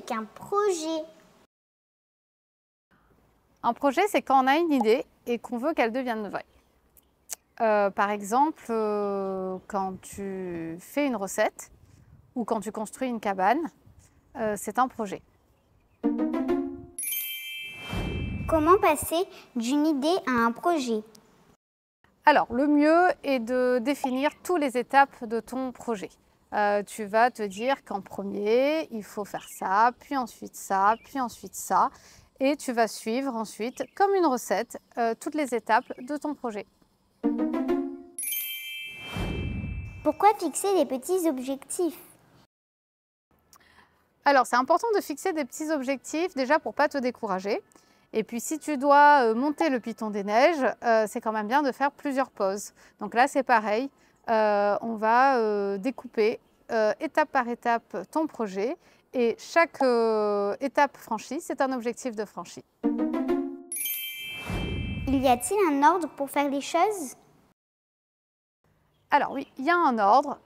qu'un projet? Un projet, c'est quand on a une idée et qu'on veut qu'elle devienne vraie. Par exemple, quand tu fais une recette ou quand tu construis une cabane, c'est un projet. Comment passer d'une idée à un projet? Alors, le mieux est de définir toutes les étapes de ton projet. Tu vas te dire qu'en premier, il faut faire ça, puis ensuite ça, puis ensuite ça. Et tu vas suivre ensuite, comme une recette, toutes les étapes de ton projet. Pourquoi fixer des petits objectifs? Alors, c'est important de fixer des petits objectifs déjà pour ne pas te décourager. Et puis, si tu dois monter le piton des neiges, c'est quand même bien de faire plusieurs pauses. Donc là, c'est pareil. On va découper étape par étape ton projet. Et chaque étape franchie, c'est un objectif de franchi. Y a-t-il un ordre pour faire les choses? Alors oui, il y a un ordre.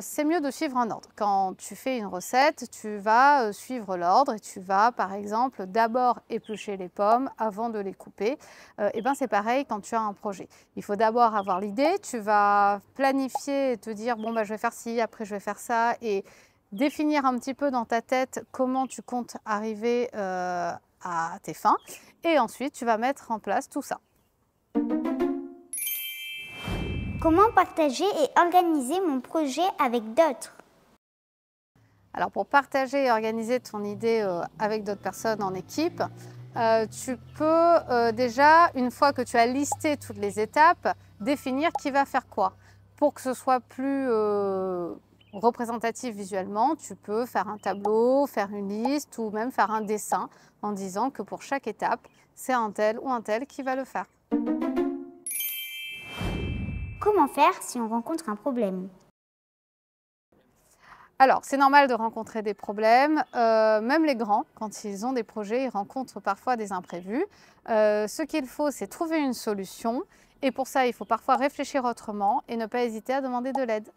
C'est mieux de suivre un ordre. Quand tu fais une recette, tu vas suivre l'ordre et tu vas, par exemple, d'abord éplucher les pommes avant de les couper. Et ben c'est pareil quand tu as un projet. Il faut d'abord avoir l'idée, tu vas planifier et te dire bon bah je vais faire ci, après je vais faire ça et définir un petit peu dans ta tête comment tu comptes arriver à tes fins. Et ensuite, tu vas mettre en place tout ça. Comment partager et organiser mon projet avec d'autres? Alors pour partager et organiser ton idée avec d'autres personnes en équipe, tu peux déjà, une fois que tu as listé toutes les étapes, définir qui va faire quoi. Pour que ce soit plus représentatif visuellement, tu peux faire un tableau, faire une liste ou même faire un dessin en disant que pour chaque étape, c'est un tel ou un tel qui va le faire. Comment faire si on rencontre un problème? Alors, c'est normal de rencontrer des problèmes, même les grands, quand ils ont des projets, ils rencontrent parfois des imprévus. Ce qu'il faut, c'est trouver une solution et pour ça, il faut parfois réfléchir autrement et ne pas hésiter à demander de l'aide.